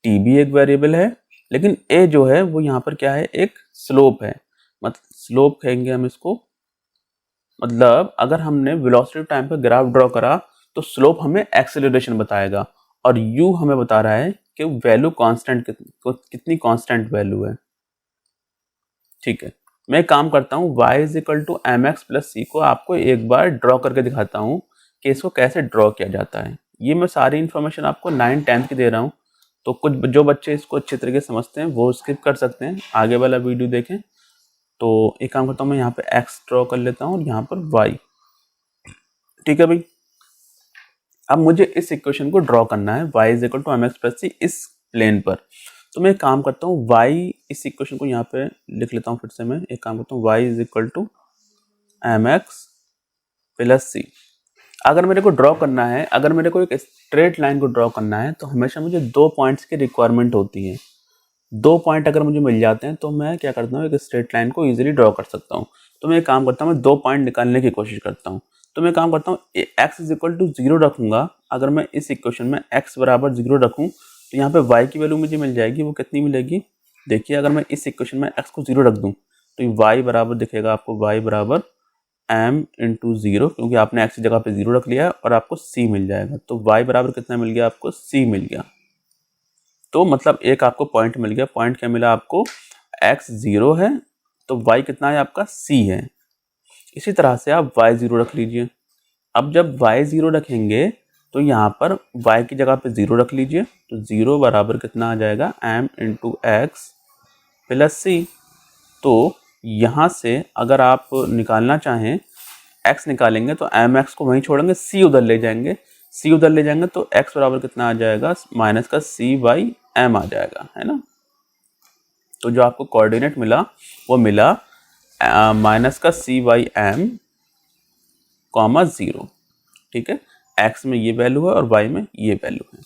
Speaker 1: t भी एक वेरिएबल है, लेकिन a जो है वो यहाँ पर क्या है, एक स्लोप है। मतलब स्लोप कहेंगे हम इसको, मतलब अगर हमने वेलोसिटी टाइम पे ग्राफ ड्रॉ करा तो स्लोप हमें एक्सेलरेशन बताएगा और u हमें बता रहा है कि वैल्यू कांस्टेंट कितनी कांस्टेंट वैल्यू है। ठीक है, मैं काम करता हूँ y is equal to m x plus c को आपको एक बार ड्रॉ करके दिखाता हूँ कि इसको कैसे ड्रॉ किया जाता है। ये मैं सारी इन्फॉर्मेशन आपको 9-10 की दे रहा हूँ, तो कुछ जो बच्चे इसको अच्छे तरीके से समझते हैं वो स्किप कर सकते हैं, आगे वाला वीडियो देखें। तो एक काम करता हूँ, मैं यहाँ पे x ड्रॉ कर लेता हूँ और यहाँ पर y। ठीक है भाई, अब मुझे इस इक्वेशन को ड्रॉ करना है, y is equal to m x plus c इस प्लेन पर। तो मैं काम करता हूँ y, इस इक्वेशन को यहाँ पे लिख लेता हूँ फिर से, मैं एक काम करता हूँ y is equal to m x plus c. अगर मेरे को ड्रॉ करना है, अगर मेरे को एक स्ट्रेट लाइन को ड्रॉ करना है तो हमेशा मुझे 2 पॉइंट्स की रिक्वायरमेंट होती है। 2 पॉइंट अगर मुझे मिल जाते हैं तो मैं क्या करता हूँ, एक स्ट्रेट लाइन को इजीली ड्रॉ कर सकता हूँ। तो मैं एक काम करता हूँ, मैं 2 पॉइंट निकालने की कोशिश करता हूँ। तो मैं काम करता हूँ x इज इक्वल टू 0 रखूंगा। अगर मैं इस इक्वेशन में x बराबर 0 रखूँ तो यहाँ पे y की वैल्यू मुझे मिल जाएगी, वो कितनी मिलेगी, देखिए अगर मैं इस इक्वेशन में x को 0 रख दूँ तो y बराबर दिखेगा आपको, y बराबर m इंटू 0, क्योंकि आपने x की जगह पे 0 रख लिया है और आपको c मिल जाएगा। तो y बराबर कितना मिल गया आपको, c मिल गया। तो मतलब एक आपको पॉइंट मिल गया। पॉइंट क्या मिला आपको, x 0 है तो y कितना है आपका, c है। इसी तरह से आप y 0 रख लीजिए। अब जब y 0 रखेंगे तो यहाँ पर y की जगह पे 0 रख लीजिए, तो 0 बराबर कितना आ जाएगा, m into x plus c. तो यहाँ से अगर आप निकालना चाहें x निकालेंगे तो एम एक्स को वहीं छोड़ेंगे, c उधर ले जाएंगे, c उधर ले जाएंगे तो x बराबर कितना आ जाएगा, माइनस का c बाई एम आ जाएगा, है ना। तो जो आपको कोऑर्डिनेट मिला वो मिला माइनस का c बाई एम कॉमा 0। ठीक है, x में ये वैल्यू है और y में ये वैल्यू है,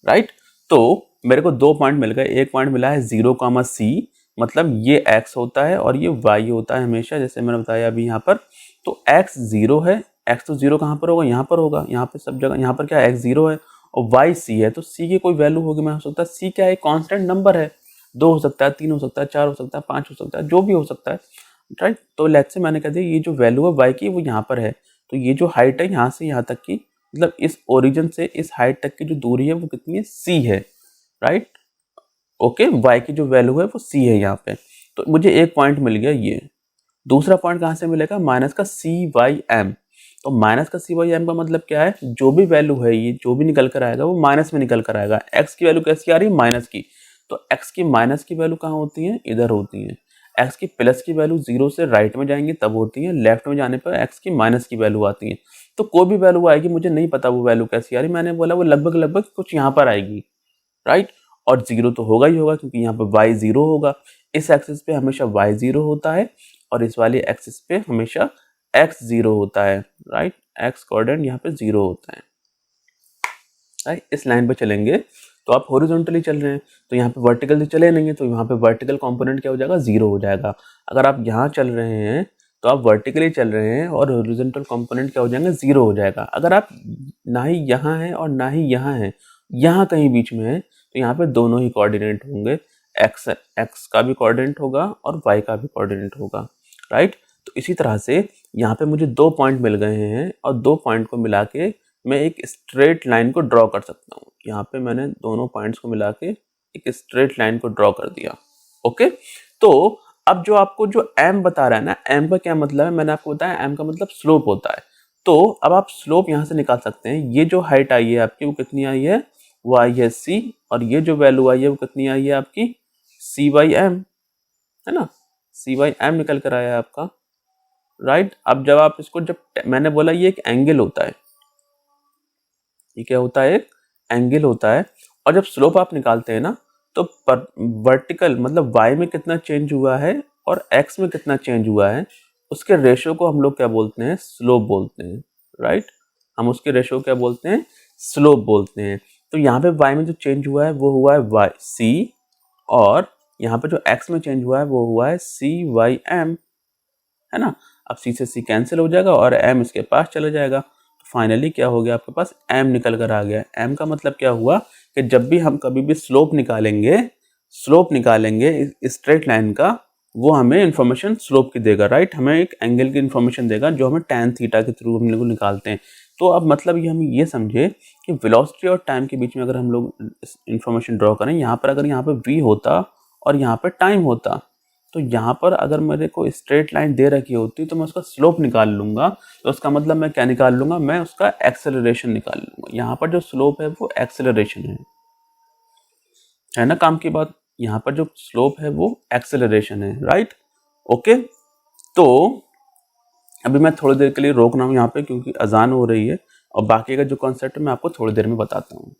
Speaker 1: राइट। तो मेरे को 2 पॉइंट मिल गए, एक पॉइंट मिला है 0 कॉमा c, मतलब ये x होता है और ये y होता है हमेशा, जैसे मैंने बताया अभी यहाँ पर। तो x 0 है, x तो 0 कहाँ पर होगा, यहाँ पर होगा, यहाँ पे सब जगह, यहाँ पर क्या है, x 0 है और y c है, तो c की कोई वैल्यू होगी, मैं हो सकता है c क्या है, कांस्टेंट नंबर है, 2 हो सकता है, 3 हो सकता है, 4 हो सकता है, 5 हो सकता है, जो भी हो सकता है, राइट। तो लेट्स से मैंने कह दिया ये जो वैल्यू है y की वो यहाँ पर है, तो ये जो हाइट है यहाँ से यहाँ तक की, मतलब इस ओरिजिन से इस हाइट तक की जो दूरी है वो कितनी है, c है, राइट। ओके, y की जो वैल्यू है वो c है यहाँ पे। तो मुझे एक पॉइंट मिल गया ये, दूसरा पॉइंट कहाँ से मिलेगा, माइनस का CYM। तो माइनस का CYM का मतलब क्या है, जो भी वैल्यू है ये जो भी निकल कर आएगा वो माइनस में निकल कर आएगा। x की वैल्यू कैसी आ रही है, माइनस की, तो x की माइनस की वैल्यू कहाँ होती है, इधर होती है। x की प्लस की वैल्यू 0 से राइट में जाएंगे तब होती है, लेफ्ट में जाने पर x की माइनस की वैल्यू आती है। तो कोई भी वैल्यू आएगी, मुझे नहीं पता वो वैल्यू कैसी आ रही, मैंने बोला वो लगभग लगभग कुछ यहाँ पर आएगी, राइट। और 0 तो होगा ही होगा क्योंकि यहाँ पर y 0 होगा। इस एक्सिस पे हमेशा y 0 होता है और इस वाली एक्सिस पे हमेशा x 0 होता है, राइट। x कोऑर्डिनेट यहाँ पे 0 होता है, राइट। इस लाइन पे चलेंगे तो आप हॉरिजॉन्टली चल रहे हैं तो यहाँ पे वर्टिकल चले नहीं, तो यहाँ पे वर्टिकल कंपोनेंट क्या हो जाएगा, 0 हो जाएगा। अगर आप यहाँ चल रहे हैं तो आप वर्टिकली चल रहे हैं और हॉरिजॉन्टल कंपोनेंट क्या हो जाएगा, 0 हो जाएगा। अगर आप ना ही यहाँ हैं और ना ही यहाँ हैं, यहाँ कहीं बीच में है, तो यहाँ पे दोनों ही कोऑर्डिनेट होंगे, x का भी कोऑर्डिनेट होगा और y का भी कोऑर्डिनेट होगा, राइट। तो इसी तरह से यहाँ पे मुझे 2 पॉइंट मिल गए हैं और 2 पॉइंट को मिला के मैं एक स्ट्रेट लाइन को ड्रॉ कर सकता हूँ। यहाँ पे मैंने दोनों पॉइंट्स को मिला के एक स्ट्रेट लाइन को ड्रॉ कर दिया, ओके। तो अब जो आपको जो m बता रहा है ना, m का क्या मतलब है, मैंने आपको बताया m का मतलब स्लोप होता है। तो अब आप स्लोप यहाँ से निकाल सकते हैं। ये जो हाइट आई है आपकी वो कितनी आई है, वो आई है c, और ये जो वैल्यू आई है वो कितनी आई है आपकी, CYM, है ना, CYM निकल कर आया है आपका, राइट। अब जब आप इसको, जब मैंने बोला ये एक एंगल होता है, ये क्या होता है, एक एंगल होता है। और जब स्लोप आप निकालते हैं ना तो वर्टिकल मतलब y में कितना चेंज हुआ है और x में कितना चेंज हुआ है, उसके रेशो को हम लोग क्या बोलते हैं, स्लोप बोलते हैं, राइट। हम उसके रेशो क्या बोलते हैं, स्लोप बोलते हैं। तो यहाँ पे y में जो चेंज हुआ है वो हुआ है c, और यहाँ पे जो x में चेंज हुआ है वो हुआ है CYM, है ना। अब c से c कैंसिल हो जाएगा और m इसके पास चला जाएगा। फाइनली क्या हो गया, आपके पास m निकल कर आ गया। m का मतलब क्या हुआ कि जब भी हम कभी भी स्लोप निकालेंगे स्ट्रेट लाइन का, वो हमें इंफॉर्मेशन स्लोप की देगा, राइट। हमें एक एंगल की इंफॉर्मेशन देगा जो हमें tan थीटा के थ्रू हम लोग निकालते हैं। तो अब मतलब ये हम ये समझे कि वेलोसिटी और टाइम के बीच में अगर हम लोग इंफॉर्मेशन ड्रॉ करें, यहाँ पर अगर यहाँ पर v होता और यहाँ पर टाइम होता, तो यहाँ पर अगर मेरे को स्ट्रेट लाइन दे रखी होती तो मैं उसका स्लोप निकाल लूँगा। तो उसका मतलब मैं क्या निकाल लूँगा, मैं उसका एक्सेलरेशन निकाल लूँगा। यहाँ पर जो स्लोप है वो एक्सेलरेशन है ना, काम की बात। यहाँ पर जो स्लोप है वो एक्सेलरेशन है, राइट, ओके। तो अभी मैं थोड़ी देर के लिए रोक रहा हूँ यहाँ पे क्योंकि अजान हो रही है, और बाकी का जो कॉन्सेप्ट है मैं आपको थोड़ी देर में बताता हूँ।